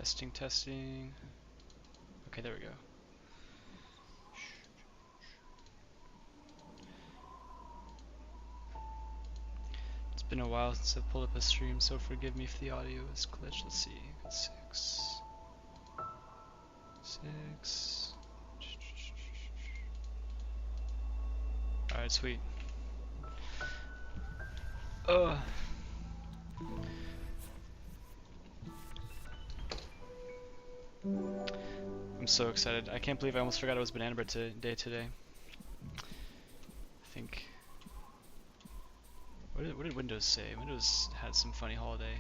Testing, testing. Okay, there we go. It's been a while since I've pulled up a stream, so forgive me if the audio is glitched. Let's see. 6. Alright, sweet. I'm so excited. I can't believe I almost forgot it was Banana Bread day today. I think... What did Windows say? Windows had some funny holiday.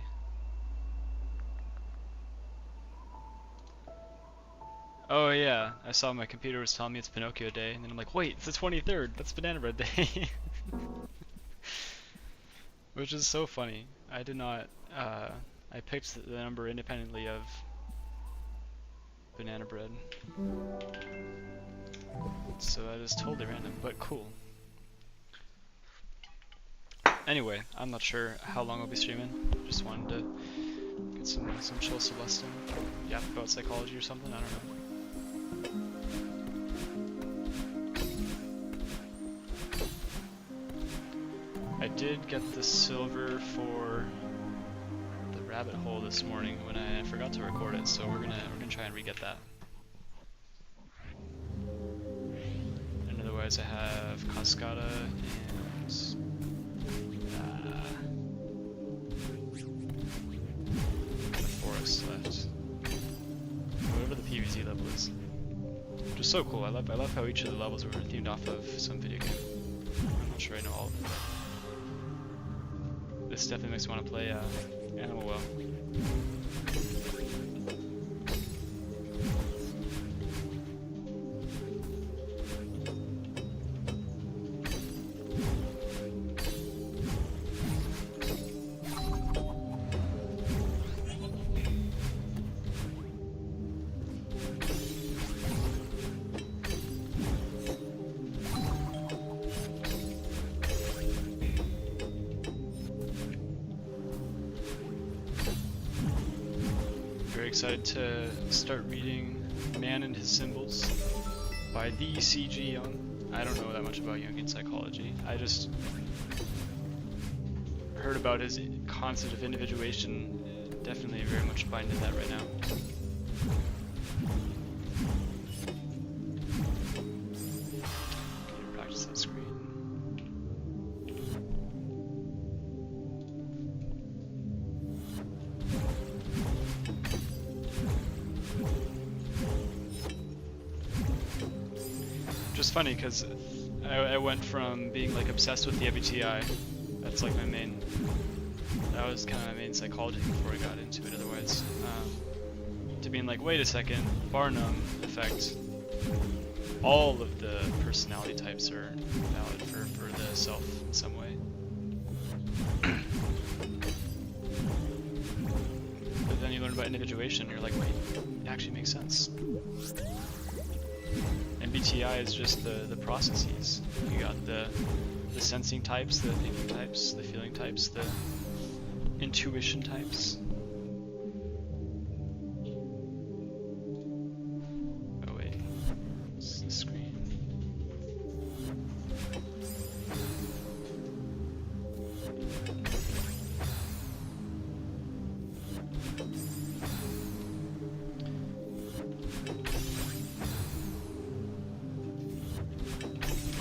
Oh yeah, I saw my computer was telling me it's Pinocchio Day, and then I'm like, wait, it's the 23rd, that's Banana Bread Day. Which is so funny. I did not, I picked the number independently of Banana Bread. So that is totally random, but cool. Anyway, I'm not sure how long I'll be streaming. Just wanted to get some chill Celestin. Yap about psychology or something, I don't know. I did get the silver for the rabbit hole this morning when I forgot to record it, so we're gonna try and re-get that. And otherwise I have Cascada and the forest left. Whatever the PvZ level is. Which is so cool. I love how each of the levels were themed off of some video game. I'm not sure I know all of them. This definitely makes me want to play Animal Well. Excited to start reading Man and His Symbols by the C.G. Jung. I don't know that much about Jungian psychology. I just heard about his concept of individuation. Definitely very much buying into that right now. Okay, practice that screen. Just funny because I went from being like obsessed with the MBTI, that's like my main, that was kind of my main psychology before I got into it otherwise, to being like, wait a second, Barnum effect, all of the personality types are valid for the self in some way. But then you learn about individuation and you're like, wait, it actually makes sense. MBTI is just the processes. You got the sensing types, the thinking types, the feeling types, the intuition types. Oh wait, it's the screen.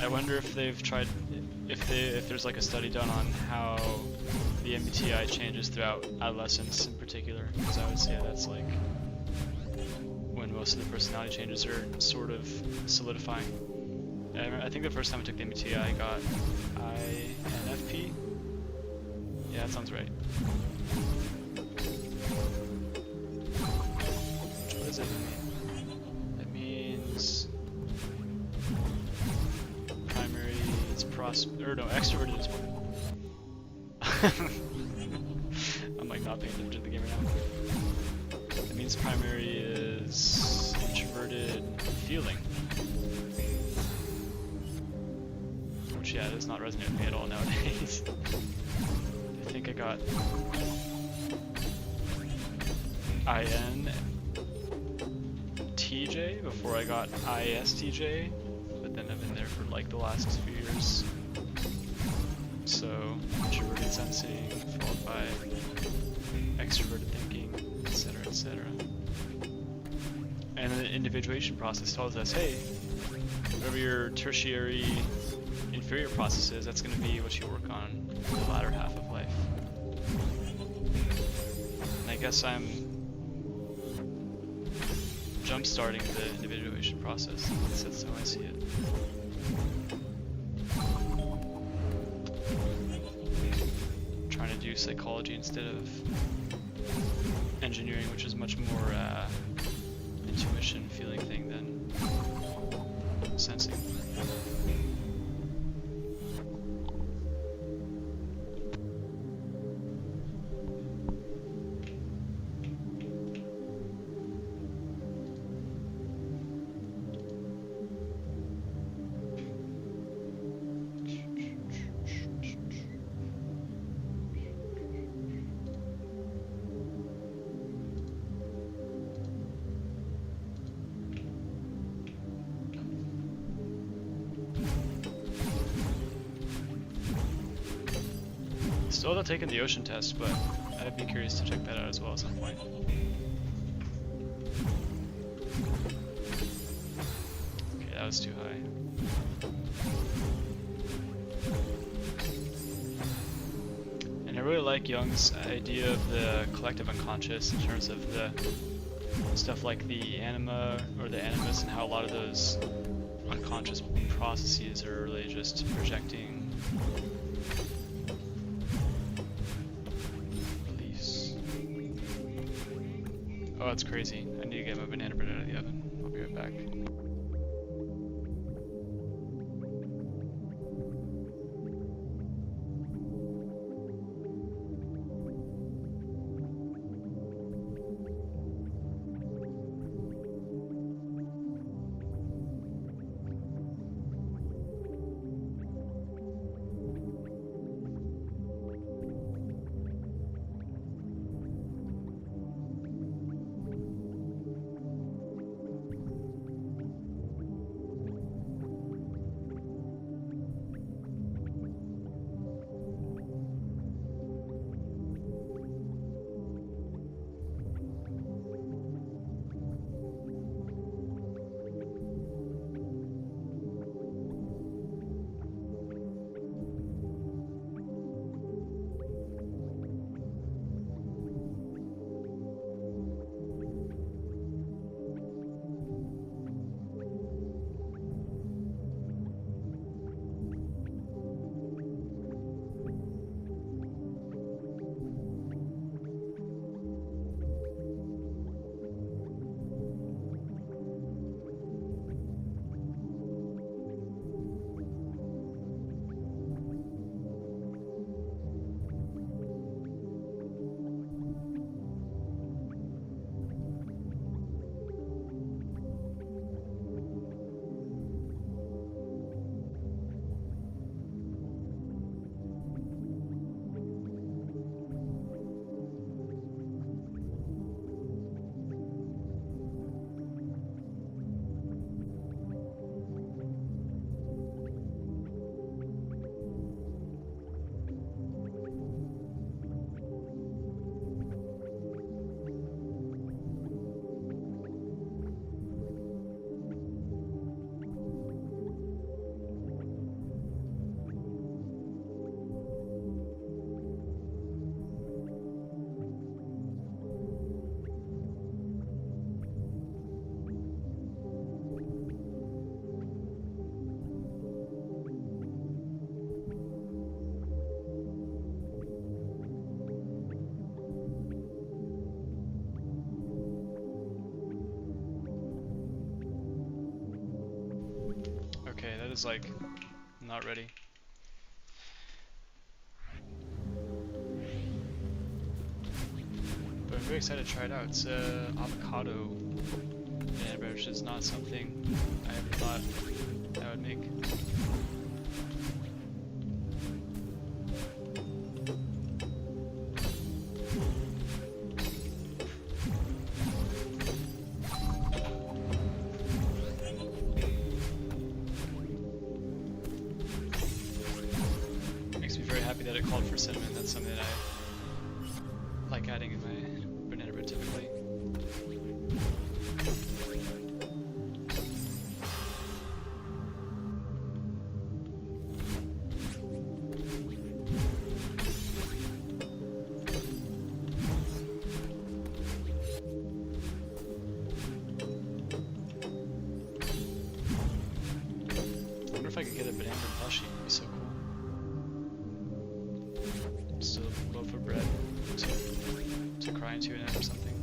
I wonder if they've tried, if there's like a study done on how the MBTI changes throughout adolescence in particular, because I would say that's like when most of the personality changes are sort of solidifying. I think the first time I took the MBTI I got INFP. Yeah, that sounds right. What does that mean? That means primary is extroverted is I'm like not paying attention to the game right now. That means primary is introverted feeling. Which yeah, does not resonate with me at all nowadays. I think I got IN ISTJ before I got ISTJ, but then I've been there for like the last few years. So introverted sensing followed by extroverted thinking, etc., etc. And the individuation process tells us, hey, whatever your tertiary inferior process is, that's going to be what you work on in the latter half of life. And I guess I'm jump-starting the individuation process. At least that's how I see it. Trying to do psychology instead of engineering, which is much more intuition, feeling thing than sensing. Still not taking the ocean test, but I'd be curious to check that out as well at some point. Okay, that was too high. And I really like Jung's idea of the collective unconscious in terms of the stuff like the anima or the animus, and how a lot of those unconscious processes are really just projecting beliefs. Oh, that's crazy. I need to get my banana bread out of the oven. I'll be right back. Is like not ready. But I'm very excited to try it out. It's avocado banana bread, which is not something I ever thought I would make. happy that it called for cinnamon. That's something that I like adding in my banana bread typically. I wonder if I could get a banana plushie. It'd be so cool. Just a loaf of bread to cry into it or something.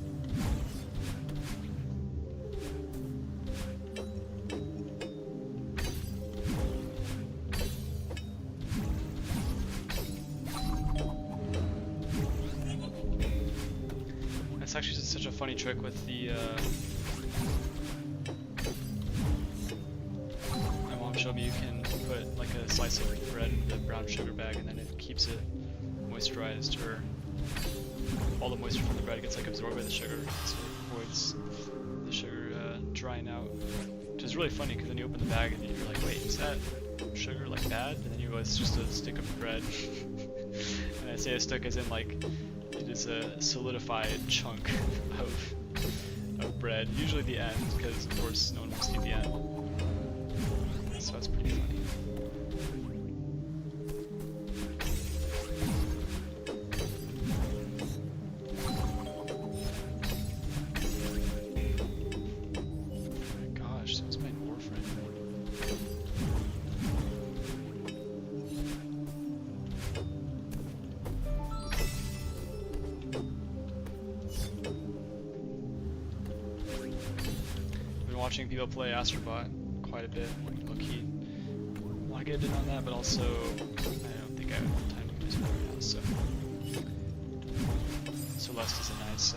That's actually just such a funny trick with the my mom showed me you can put like a slice of bread in the brown sugar bag and then it keeps it moisturized, or all the moisture from the bread gets like absorbed by the sugar, so it avoids the sugar drying out. Which is really funny because then you open the bag and you're like, wait, is that sugar like bad? And then you realize it's just a stick of bread. And I say a stick as in like it is a solidified chunk of bread, usually the end, because of course no one wants to eat the end. So that's pretty funny. Watching people play Astrobot quite a bit, low-key. I want to get in on that, but also I don't think I have time to use it right now, so Celeste is a nice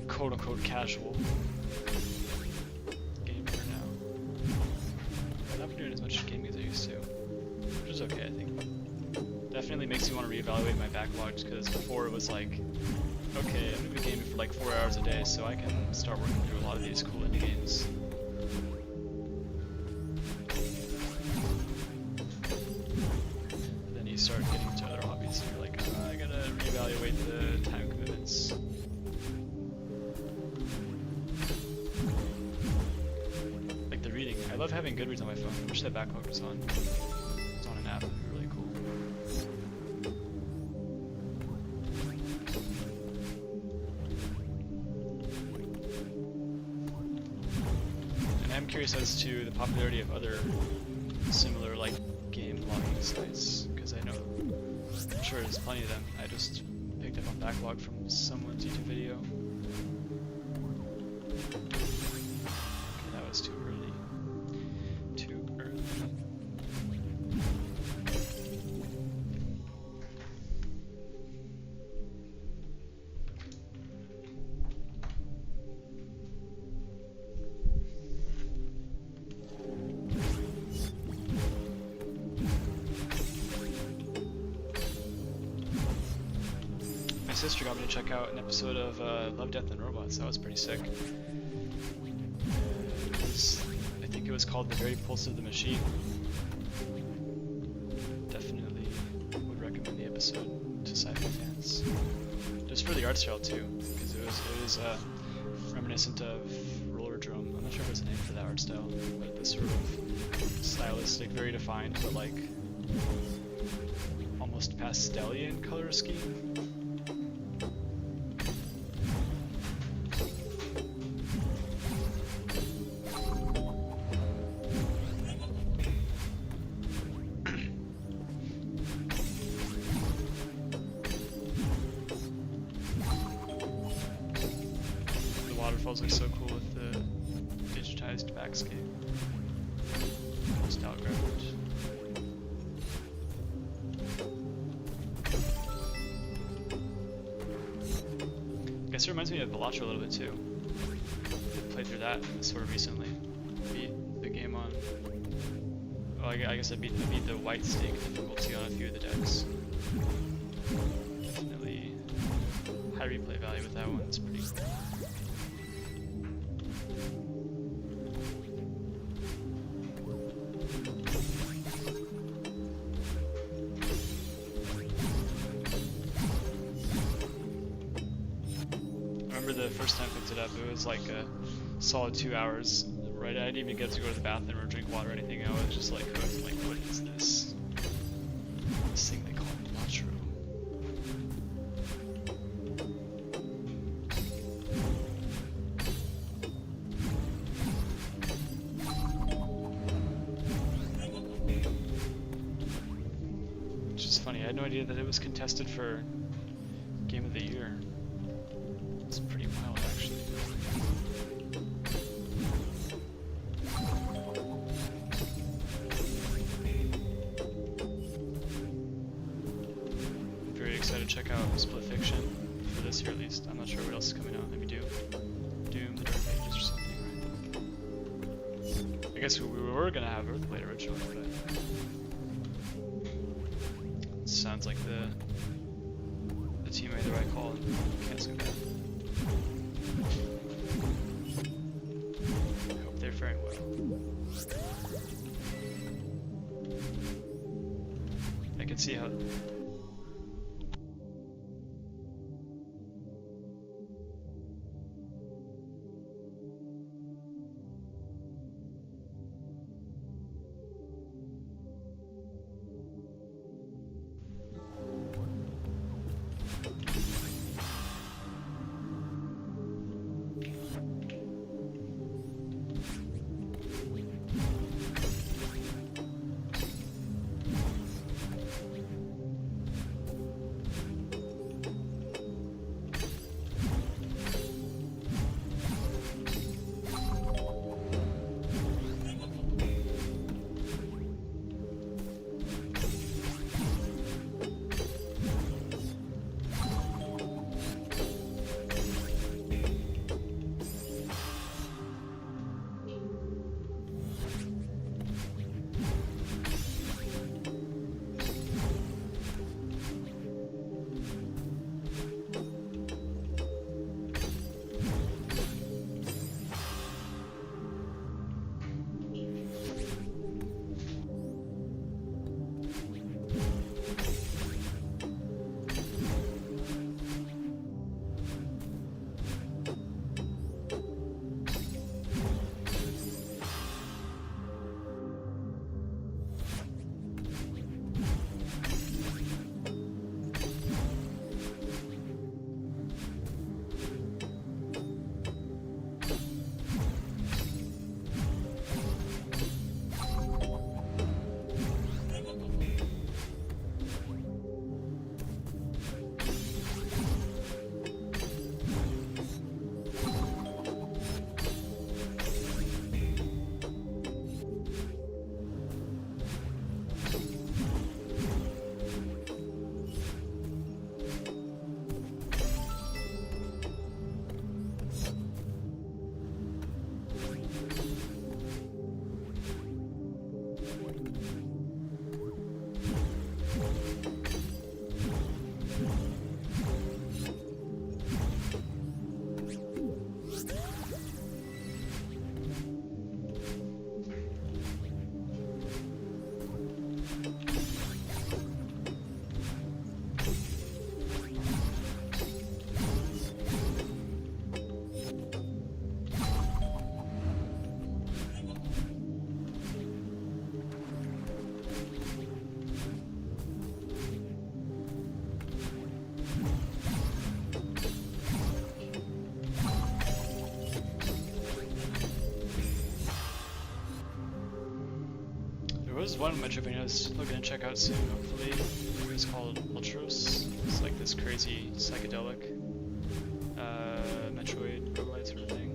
quote-unquote casual game for now. I'm not doing as much gaming as I used to, which is okay, I think. Definitely makes me want to reevaluate my backlogs, because before it was like, okay, I'm gonna be gaming for like 4 hours a day, so I can start working through a lot of these cool indie games. Then you start getting into other hobbies, and you're like, oh, I gotta reevaluate the time commitments. Like the reading. I love having Goodreads on my phone. I wish that backlog was on. It's on an app. It'd be really cool. I'm curious as to the popularity of other similar like game logging sites, because I know I'm sure there's plenty of them. I just picked up on backlog from someone's YouTube video. Okay, that was too early. Too early. My sister got me to check out an episode of Love, Death, and Robots. That was pretty sick. I think it was called The Very Pulse of the Machine. Definitely would recommend the episode to sci-fi fans. Just for the art style too, because it was reminiscent of Roller Drum. I'm not sure if there's a name for that art style, but this sort of stylistic, very defined, but like almost pastel-y color scheme. Waterfalls look so cool with the digitized backscape. Style graphics. I guess it reminds me of Balatro a little bit too. I played through that sort of recently. Beat the game on. Well, I guess I beat the white stake difficulty on a few of the decks. Definitely high replay value with that one. It's pretty cool. the first time I picked it up, it was like a solid 2 hours. Right, I didn't even get to go to the bathroom or drink water or anything. I was just like hooked. Like, what is this? This thing they call Macho. Which is funny. I had no idea that it was contested for Game of the Year. It's pretty wild, actually. Very excited to check out Split Fiction for this year at least. I'm not sure what else is coming out. Maybe Doom, The Dark Ages or something, right? I guess we were gonna have Earthblade originally, but it sounds like the team made the right call and canceling that. I hope they're faring well. I can see how. There was one Metroidvania I was looking to check out soon, hopefully. It was called Ultros. It's like this crazy psychedelic Metroid roguelite sort of thing.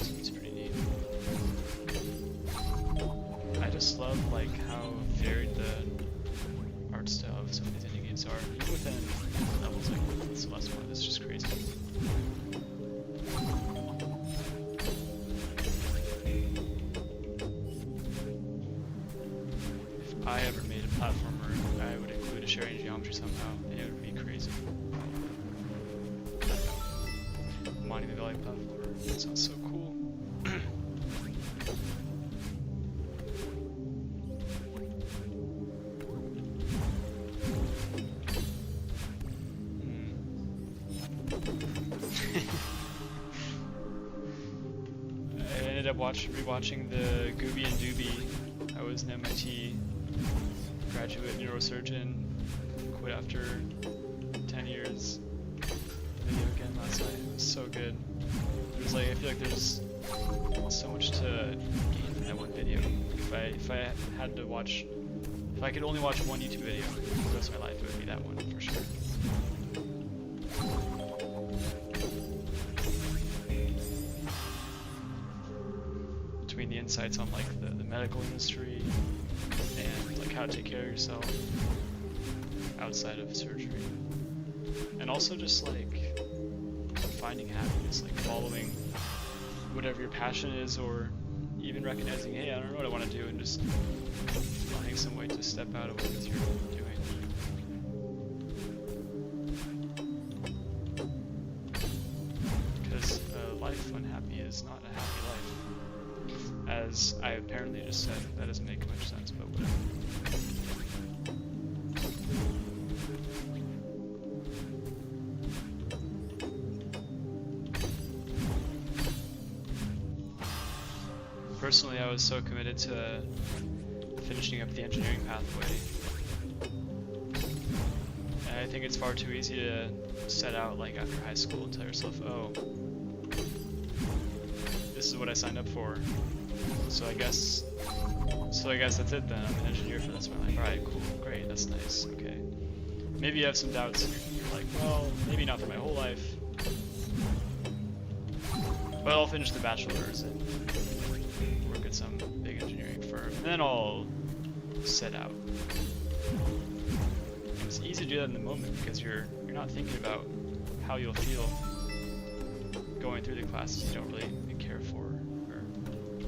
Seems pretty neat. I just love like how varied the art style of some of these indie games are. Even within levels like this last one, it's just crazy. If I ever made a platformer, I would include a sharing geometry somehow, and it would be crazy. Monument Valley platformer, that sounds so cool. rewatching the Gooby and Doobie. I was an MIT graduate neurosurgeon, quit after 10 years. Video again last night. It was so good. There's like, I feel like there's so much to gain from that one video. If I had to watch, if I could only watch one YouTube video for the rest of my life, it would be that one for sure. Between the insights on like the medical industry and like how to take care of yourself outside of surgery, and also just like finding happiness, like following whatever your passion is, or even recognizing, hey, I don't know what I want to do, and just finding some way to step out of what it is you're doing. Because a life unhappy is not a happy life. As I apparently just said, that doesn't make much sense, but whatever. Personally, I was so committed to finishing up the engineering pathway, and I think it's far too easy to set out like after high school and tell yourself, oh, this is what I signed up for, so I guess that's it then, I'm an engineer for the rest of my life. Alright, cool, great, that's nice, okay. Maybe you have some doubts and you're like, well, maybe not for my whole life, but I'll finish the bachelor's and work at some big engineering firm, and then I'll set out. And it's easy to do that in the moment because you're not thinking about how you'll feel going through the classes you don't really care for, or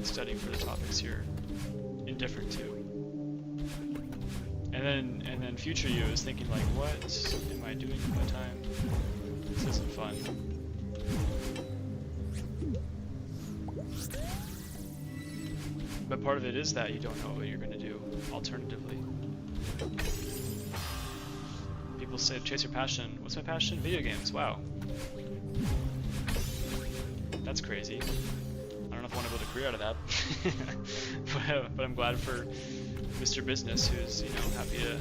studying for the topics you're indifferent to. And then future you is thinking like, what am I doing with my time? This isn't fun. But part of it is that you don't know what you're going to do alternatively. People say, chase your passion. What's my passion? Video games. Wow. That's crazy. I don't know if I want to build a career out of that. but I'm glad for Mr. Business, who's, happy to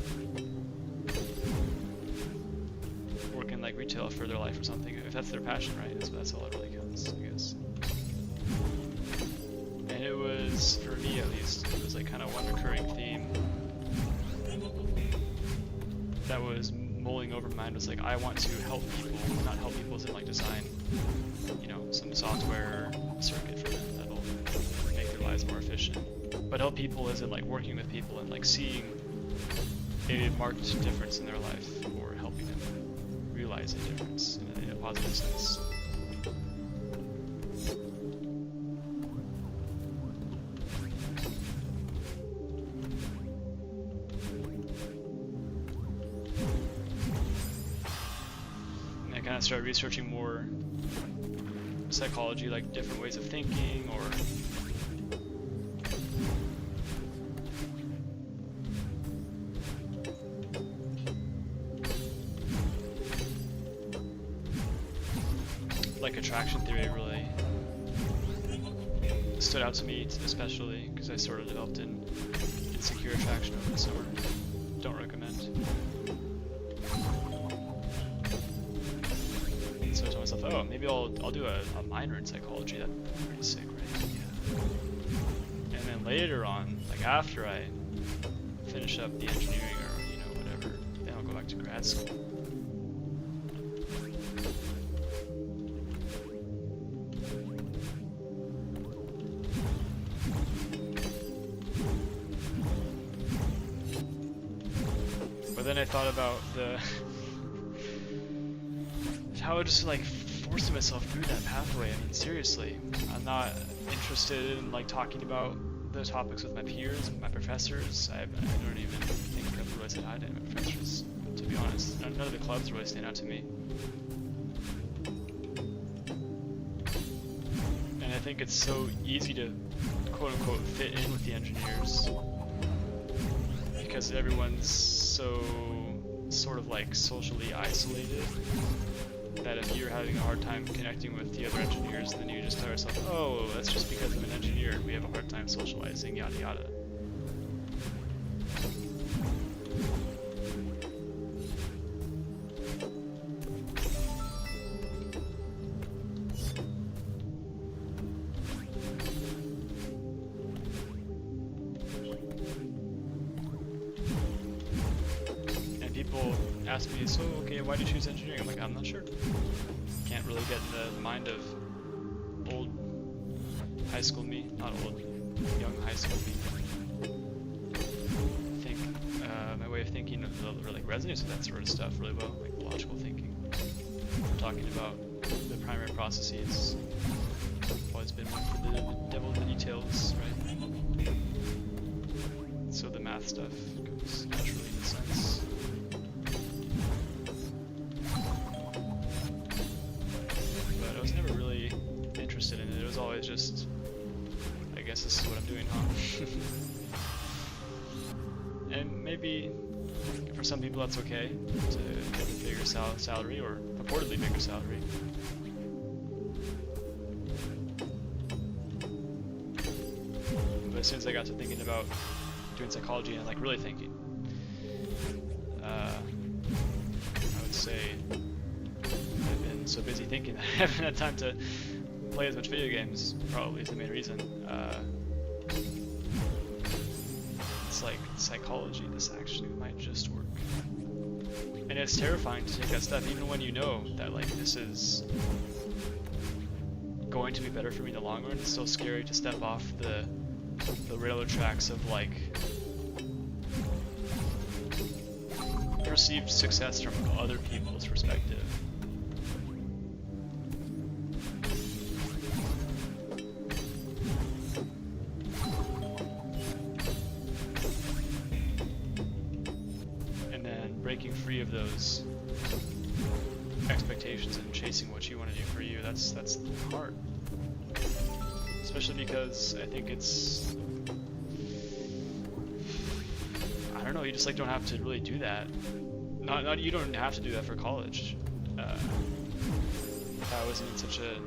work in like retail for their life or something. If that's their passion, right? That's all that really counts, I guess. And it was, for me at least, it was like kind of one recurring theme that was mulling over my mind, was like, I want to help people, not help people as in like design, some software circuit for them that'll make their lives more efficient, but help people as in like working with people and like seeing a marked difference in their life, or helping them realize a difference in a positive sense. I started researching more psychology, like different ways of thinking, or like attraction theory really stood out to me, especially because I sort of developed an insecure attraction over the summer. Don't recommend. So I told myself, oh, maybe I'll do a minor in psychology. That'd be pretty sick, right? Yeah. And then later on, like after I finish up the engineering or whatever, then I'll go back to grad school. But then I thought about how I just like forced myself through that pathway. I mean, seriously, I'm not interested in like talking about the topics with my peers and my professors. I don't even think I've really said hi to my professors, to be honest. None of the clubs really stand out to me. And I think it's so easy to quote unquote fit in with the engineers because everyone's so sort of like socially isolated. that if you're having a hard time connecting with the other engineers, then you just tell yourself, oh, that's just because I'm an engineer and we have a hard time socializing, yada yada. People ask me, so okay, why do you choose engineering? I'm like, I'm not sure. Can't really get in the mind of old high school me, not old, young high school me. I think my way of thinking really resonates with that sort of stuff really well, like logical thinking. I'm talking about the primary processes. Always been one for the devil in the details, right? So the math stuff goes naturally in a sense. In it. It was always just, I guess this is what I'm doing, huh? And maybe for some people that's okay to get a bigger salary or purportedly bigger salary. But as soon as I got to thinking about doing psychology and like really thinking, I would say I've been so busy thinking that I haven't had time to play as much video games. Probably is the main reason. It's like psychology, this actually might just work. And it's terrifying to take that step, even when you know that like this is going to be better for me in the long run. It's still scary to step off the railroad tracks of like perceived success from other people's perspective. Breaking free of those expectations and chasing what you want to do for you, that's hard. Especially because I think it's, I don't know, you just like don't have to really do that. Not you don't have to do that for college. If I wasn't in such a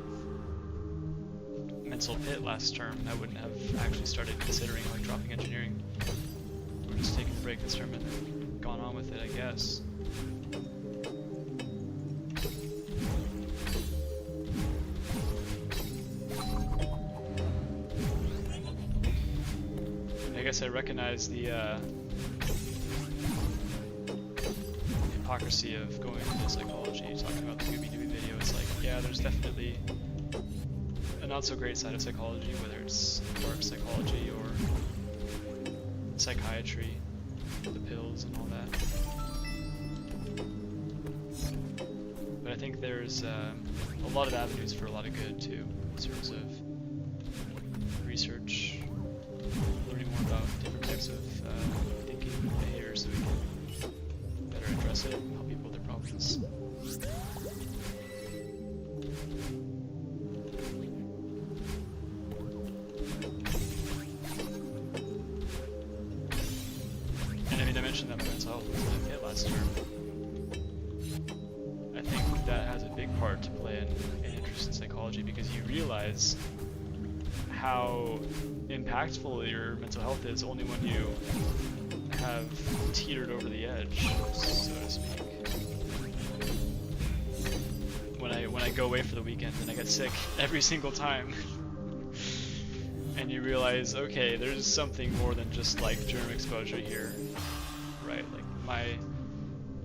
mental pit last term, I wouldn't have actually started considering like dropping engineering. We're just taking a break this term and gone on with it, I guess. I guess I recognize the hypocrisy of going into psychology, talking about the Gooby-Dooby video. It's like, yeah, there's definitely a not so great side of psychology, whether it's dark psychology or psychiatry, the pills and all that. But I think there's a lot of avenues for a lot of good too, in terms of research, learning more about different types of thinking behaviors so we can better address it and help people with their problems. And I mean, I mentioned that my mental health was in a pit last term. I think that has a big part to play in an interest in psychology, because you realize how impactful your mental health is only when you have teetered over the edge, so to speak. When I go away for the weekend and I get sick every single time, and you realize, okay, there's something more than just like germ exposure here, right? Like my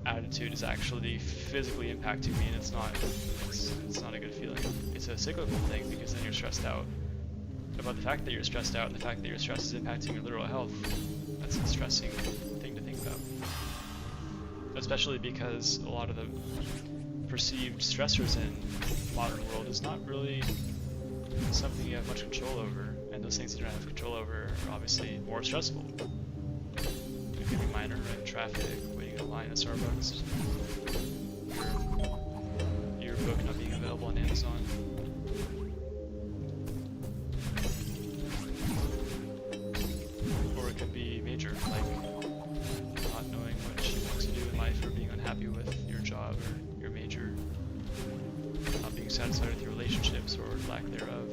attitude is actually physically impacting me, and it's not a good feeling. It's a cyclical thing, because then you're stressed out about the fact that you're stressed out, and the fact that your stress is impacting your literal health. That's a stressing thing to think about. Especially because a lot of the perceived stressors in the modern world is not really something you have much control over, and those things you don't have control over are obviously more stressful. It can be minor, right? Traffic, waiting in line at Starbucks, your book not being available on Amazon. Or it could be major, like not knowing what you want to do in life, or being unhappy with your job or your major. satisfied with your relationships or lack thereof.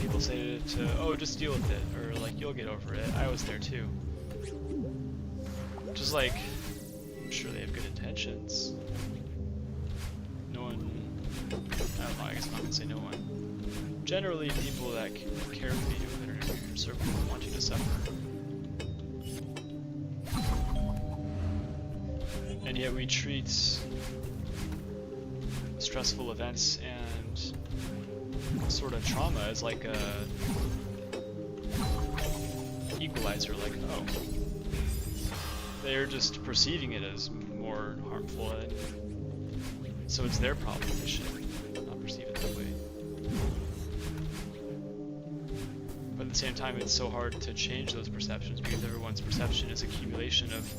People say oh, just deal with it, or like, you'll get over it. I was there too. Just like, I'm sure they have good intentions. No one, I don't know, I guess I'm not gonna say no one. Generally, people that care for you, that are in your circle, want you to suffer. And yet we treat stressful events and sort of trauma as like a equalizer, like, oh, they're just perceiving it as more harmful, and so it's their problem. They should not perceive it that way. But at the same time, it's so hard to change those perceptions because everyone's perception is accumulation of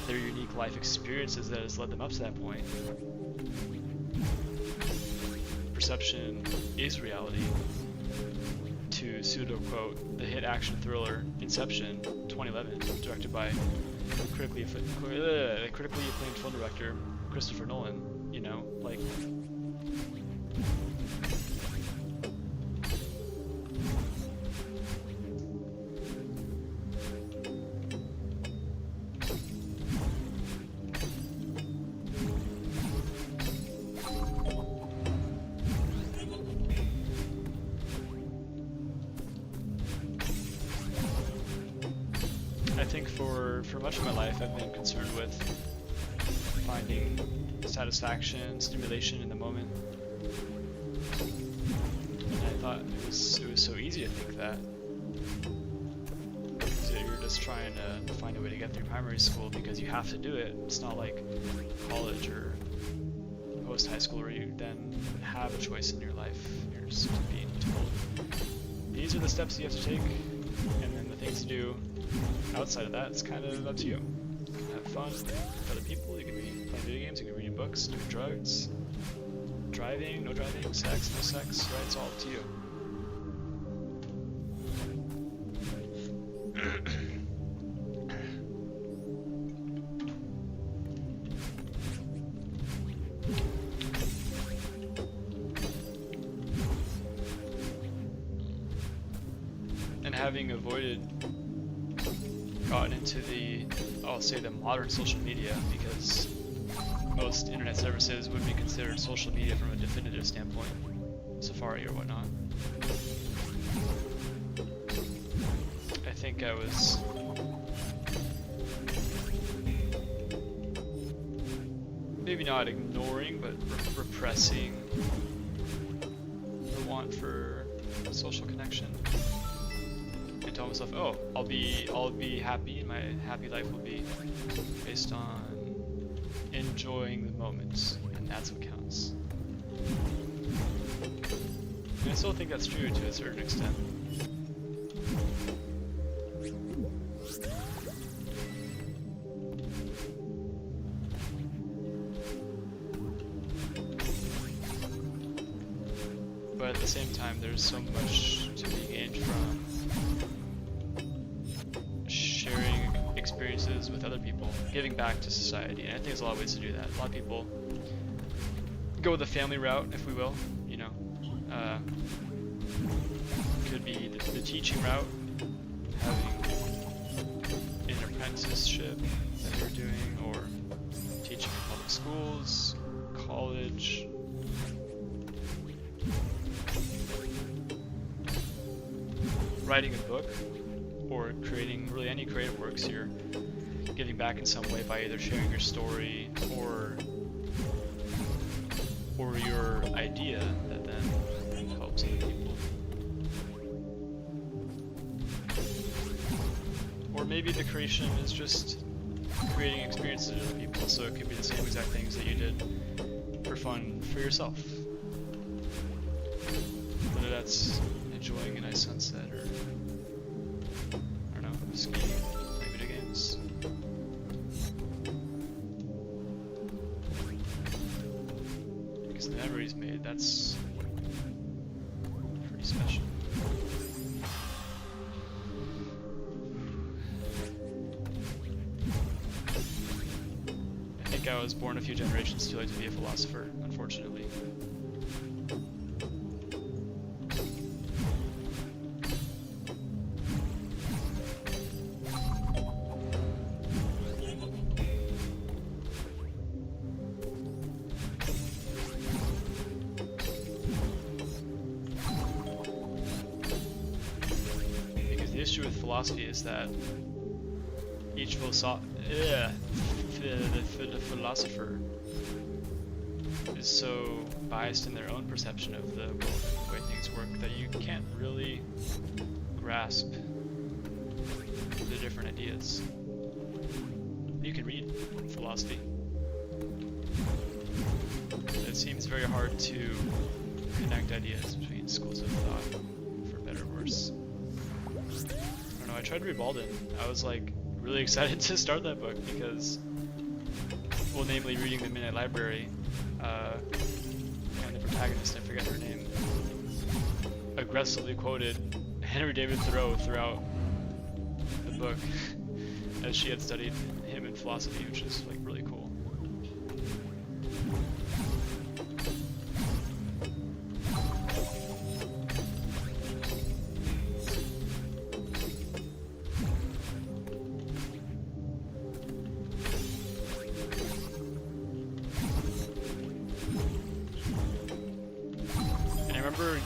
their unique life experiences that has led them up to that point. Perception is reality. To pseudo-quote the hit action thriller Inception 2011, directed by critically acclaimed film director Christopher Nolan, you know, like... I think for much of my life I've been concerned with finding satisfaction, stimulation in the moment. And I thought it was so easy to think that. So you're just trying to find a way to get through primary school because you have to do it. It's not like college or post-high school where you then have a choice in your life. You're just being told, these are the steps you have to take, and then the things to do outside of that, it's kind of up to you. You can have fun with other people, you can be playing video games, you can be reading books, doing drugs, driving, no driving, sex, no sex, right? It's all up to you. And having gotten into I'll say the modern social media, because most internet services would be considered social media from a definitive standpoint, Safari or whatnot. I think I was maybe not ignoring, but repressing the want for social connection. And tell myself, oh, I'll be happy, and my happy life will be based on enjoying the moments, and that's what counts. And I still think that's true to a certain extent. But at the same time, there's so much to be gained from sharing experiences with other people, giving back to society, and I think there's a lot of ways to do that. A lot of people go the family route, if we will, you know. Could be the teaching route, having an apprenticeship that you're doing, or teaching in public schools, college. Writing a book, or creating really any creative works, you're giving back in some way by either sharing your story or your idea that then helps other people. Or maybe the creation is just creating experiences with other people, so it could be the same exact things that you did for fun for yourself. Whether that's enjoying a nice sunset, or I don't know, skiing, playing video games. Because the memories made, that's think I was born a few generations too late to be a philosopher, unfortunately. Because the issue with philosophy is that each the philosopher is so biased in their own perception of the way things work that you can't really grasp the different ideas. You can read philosophy. It seems very hard to connect ideas between schools of thought, for better or worse. I don't know, I tried to read Walden. I was like really excited to start that book because, well, namely reading the Midnight Library, and the protagonist, I forget her name, aggressively quoted Henry David Thoreau throughout the book, as she had studied him in philosophy, which is like really cool.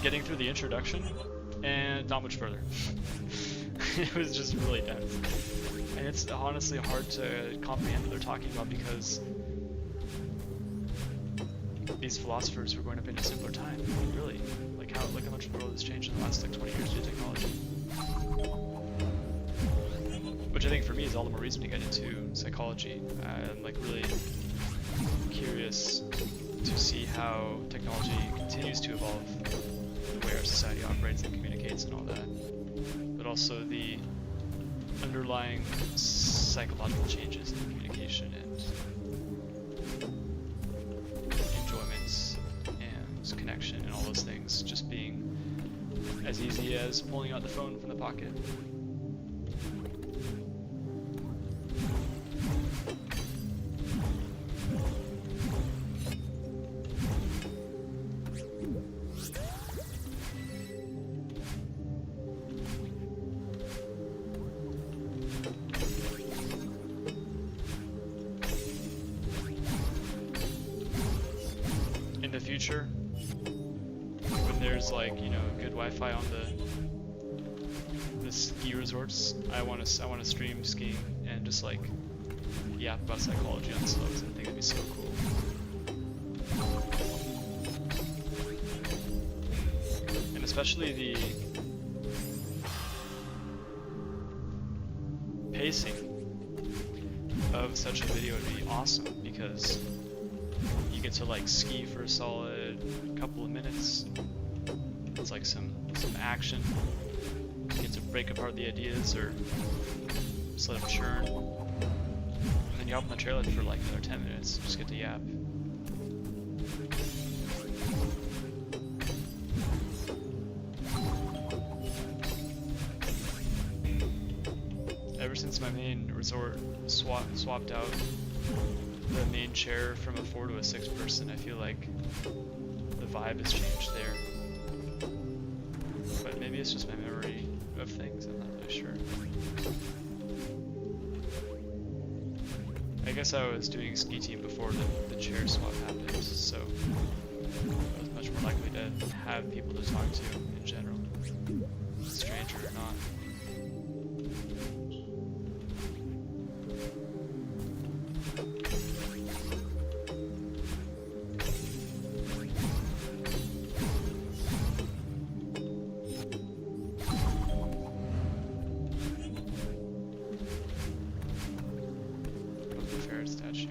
Getting through the introduction and not much further. It was just really dense. And it's honestly hard to comprehend what they're talking about because these philosophers were growing up in a simpler time, really. Like how much the world has changed in the last like 20 years due to technology. Which I think for me is all the more reason to get into psychology. I'm like really curious to see how technology continues to evolve, the way our society operates and communicates and all that, but also the underlying psychological changes in communication and enjoyments and connection and all those things just being as easy as pulling out the phone from the pocket. In the future, when there's like, you know, good Wi-Fi on the ski resorts, I want to stream skiing and just like yap about psychology on slopes. I think it'd be so cool. And especially the pacing of such a video would be awesome because you get to like ski for a solid couple of minutes. It's like some action. You get to break apart the ideas or just let them churn. And then you hop on the trailer for like another 10 minutes. Just get to yap. Ever since my main resort swapped out the main chair from a 4 to a 6 person, I feel like the vibe has changed there. But maybe it's just my memory of things, I'm not really sure. I guess I was doing ski team before the chair swap happened, so I was much more likely to have people to talk to in general, stranger or not. Statue.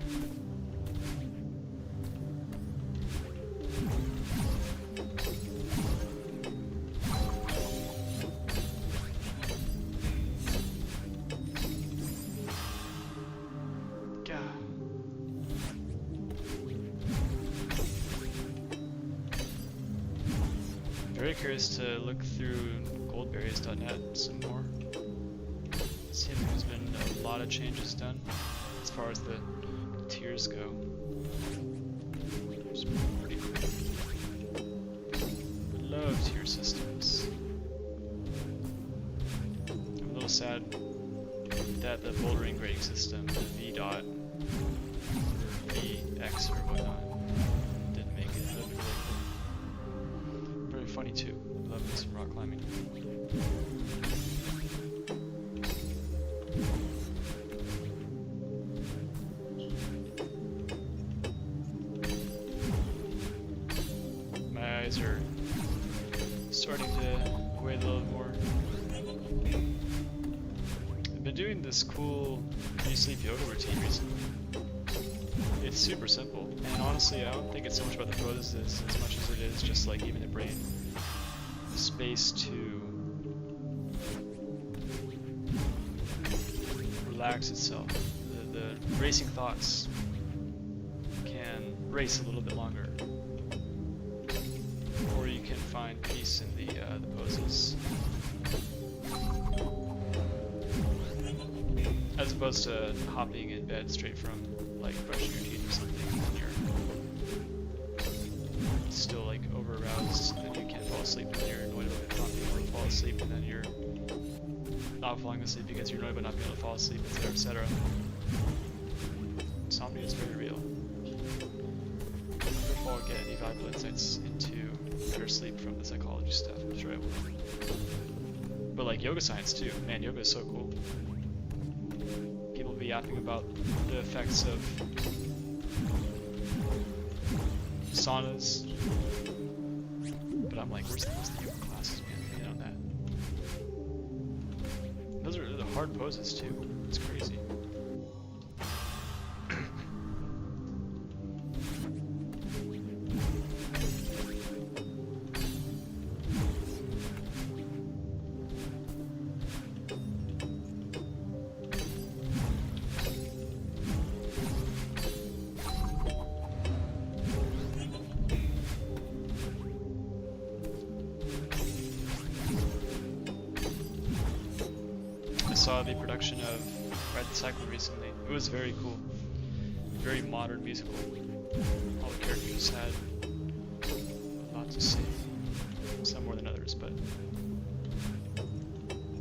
God. Very curious to look through goldberries.net some more. It seems there's been a lot of changes done as far as the tiers go. It's pretty cool. Love tier systems. I'm a little sad that the bouldering grading system, the V dot, or VX or whatnot, didn't make it. That'd be really cool. Very funny too. Love me some rock climbing. My eyes are starting to weigh a little more. I've been doing this cool pre-sleep yoga routine recently. It's super simple, and honestly I don't think it's so much about the poses as much as it is just like giving the brain the space to relax itself. The racing thoughts can race a little bit longer, or you can find peace in the poses. As opposed to hopping in bed straight from like brushing your teeth or something, and you're still like over aroused and you can't fall asleep, and then you're annoyed about not being able to fall asleep, and then you're not falling asleep because you're annoyed about not being able to fall asleep, etc., etc. Insomnia is very real. If I'll get any valuable insights into better sleep from the psychology stuff, I'm sure I will. But like yoga science too, man, yoga is so cool. People be yapping about the effects of saunas, but I'm like, where's the yoga classes, man? Hit on that. Those are the hard poses too. It's crazy. I saw the production of Ride the Cycle recently. It was very cool. Very modern musical. All the characters had a lot to say. Some more than others, but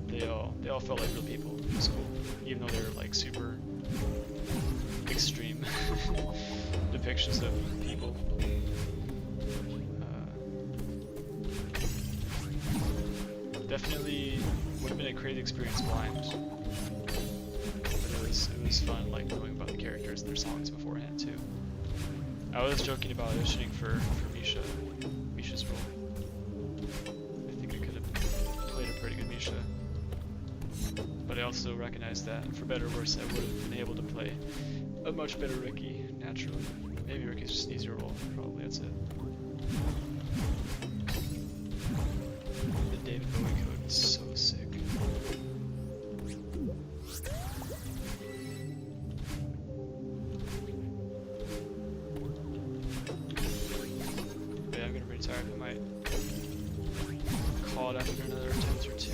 they all felt like real people. It was cool. Even though they were like super extreme depictions of people. Definitely would have been a crazy experience blind, but it was fun, like knowing about the characters and their songs beforehand too. I was joking about auditioning for Misha's role. I think I could have played a pretty good Misha, but I also recognized that for better or worse I would have been able to play a much better Ricky naturally. Maybe Ricky's just an easier role, probably that's it. The David Bowie code is so sick. But yeah, I'm getting pretty tired. I might call it after another attempt or two.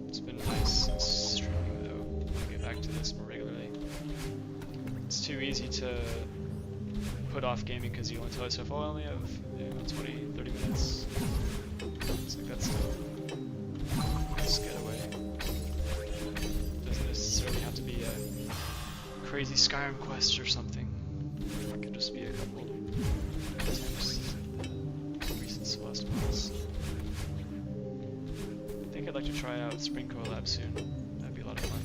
It's been nice streaming though. I'll get back to this more regularly. It's too easy to put off gaming because you only tell yourself, oh, I only have 20, 30 minutes. It's like that's a nice getaway. Doesn't necessarily have to be a crazy Skyrim quest or something. It could just be a couple attempts at recent Celeste mods. I think I'd like to try out Spring Collab soon. That'd be a lot of fun.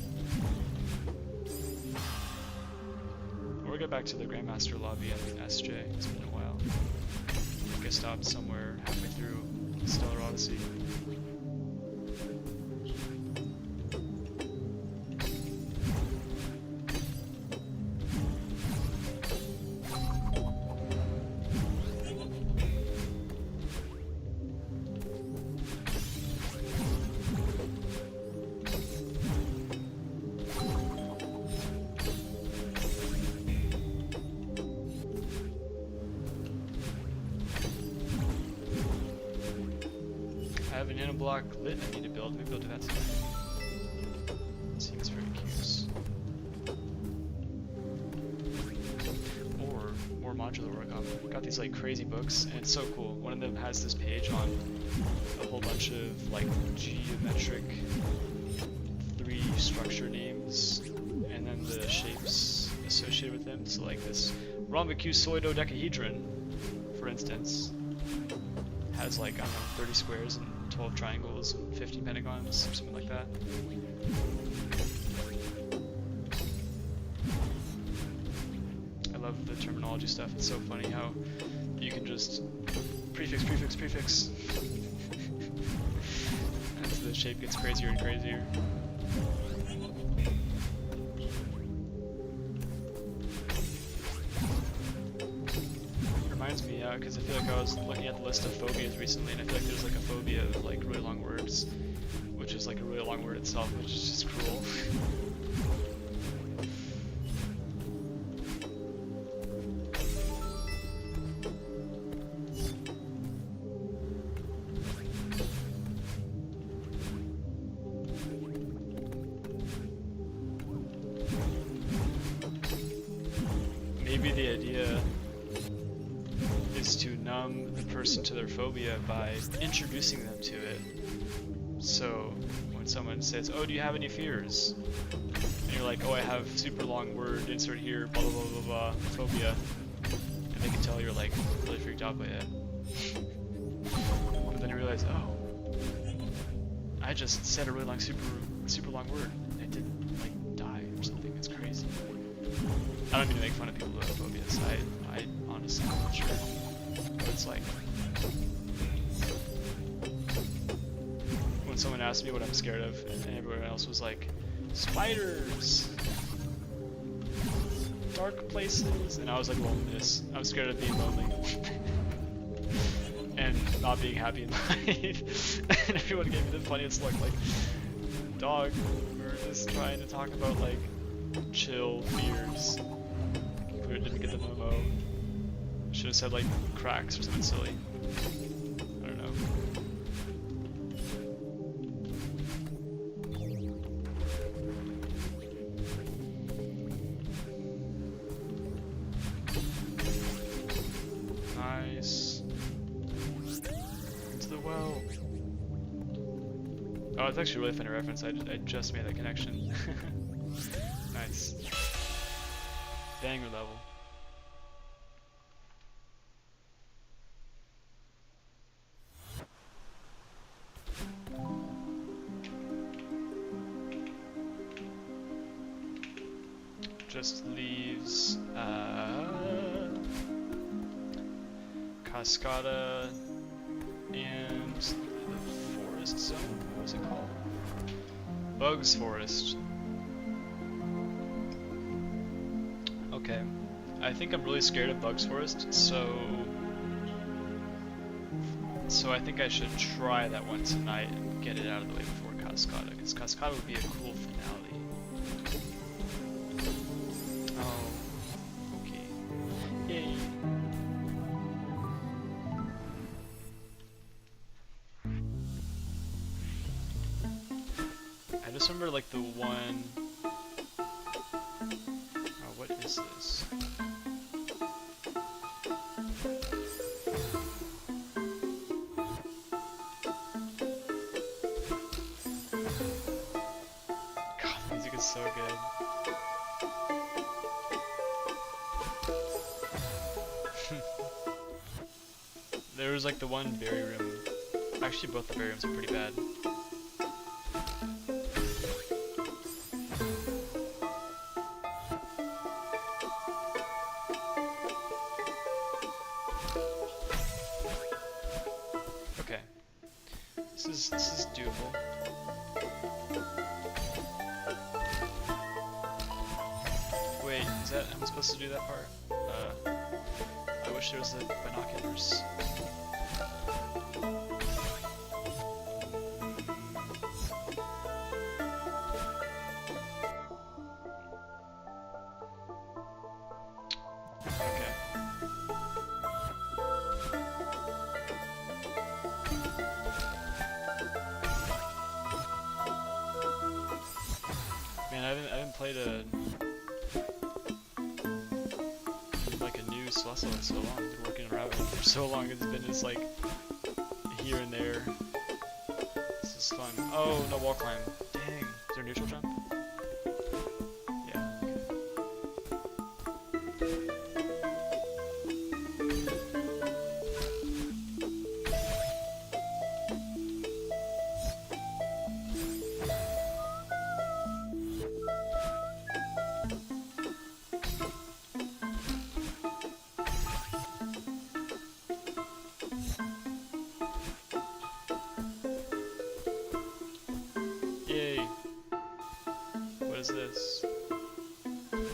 Or get back to the Grandmaster lobby and SJ. It's been a while. I think I stopped somewhere halfway through Stellar Odyssey. I have a nano block lit I need to build. Maybe I'll do that tonight. Seems very cute. modular work on. Got these like crazy books, and it's so cool. One of them has this page on a whole bunch of like geometric 3 structure names, and then the shapes associated with them. So like this rhombicusoidodecahedron, for instance, has like, I don't know, 30 squares and 12 triangles and 50 pentagons, something like that. I love the terminology stuff. It's so funny how you can just prefix, prefix, prefix. As the shape gets crazier and crazier. Reminds me, because I feel like I was looking at the list of phobias recently, and I feel like there's like a phobia of like really long words, which is like a really long word itself, which is just cruel. Maybe the idea is to numb the person to their phobia by introducing them to it. So when someone says, "Oh, do you have any fears?" and you're like, "Oh, I have super long word, insert here, blah blah blah blah blah, phobia," and they can tell you're like really freaked out by it. But then you realize, oh, I just said a really long, super long word. It didn't like die or something. It's crazy. I don't mean to make fun of people who have phobias. I honestly am not sure what it's like. When someone asked me what I'm scared of, and everyone else was like, spiders, dark places, and I was like, loneliness. I'm scared of being lonely. And not being happy in life. And everyone gave me the funniest look, like, dog, we were just trying to talk about like chill fears. Clearly didn't get the memo. Should have said like cracks or something silly. I don't know. Nice. Into the well. Oh, it's actually a really funny reference. I just made that connection. Nice. Banger level. Just leaves Cascada and the forest zone. What was it called? Bugs Forest. Okay. I think I'm really scared of Bugs Forest, so I think I should try that one tonight and get it out of the way before Cascada, because Cascada would be a cool finale. Oh, okay. Yay. I just remember like the one... Oh, what is this? God, the music is so good. There was like the one berry room. Actually, both the berry rooms are pretty bad. Okay, this is doable. Wait, is that am I supposed to do that part? I wish there was the binoculars. Okay. Man, I haven't played a new also so long. I've been working on rabbit hole for so long. It's been just like here and there. This is fun. Oh, no wall climb. Dang. Is there a neutral jump? Yeah. Yay. What is this? Okay.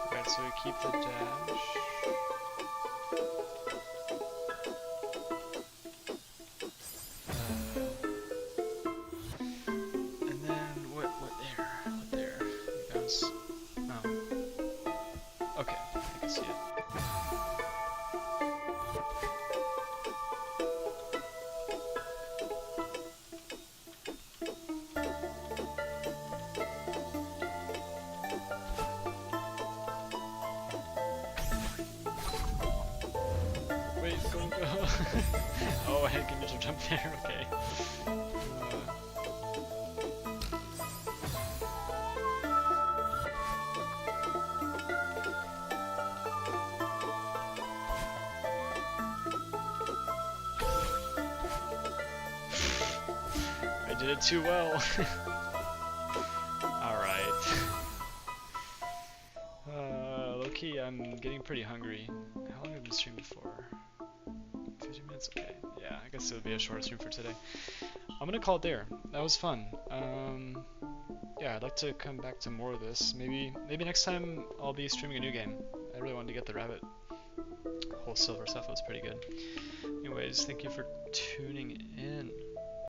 Alright, so we keep the dash. And then what there? What there? You guys. Oh. Okay, I can see it. Wait, go. Oh, I can just jump there. Okay. I did it too well. Alright. Low-key, I'm getting pretty hungry. How long have I been streaming for? 50 minutes? Okay. Yeah, I guess it'll be a shorter stream for today. I'm gonna call it there. That was fun. Yeah, I'd like to come back to more of this. Maybe next time I'll be streaming a new game. I really wanted to get the rabbit whole silver stuff. It was pretty good. Anyways, thank you for tuning in.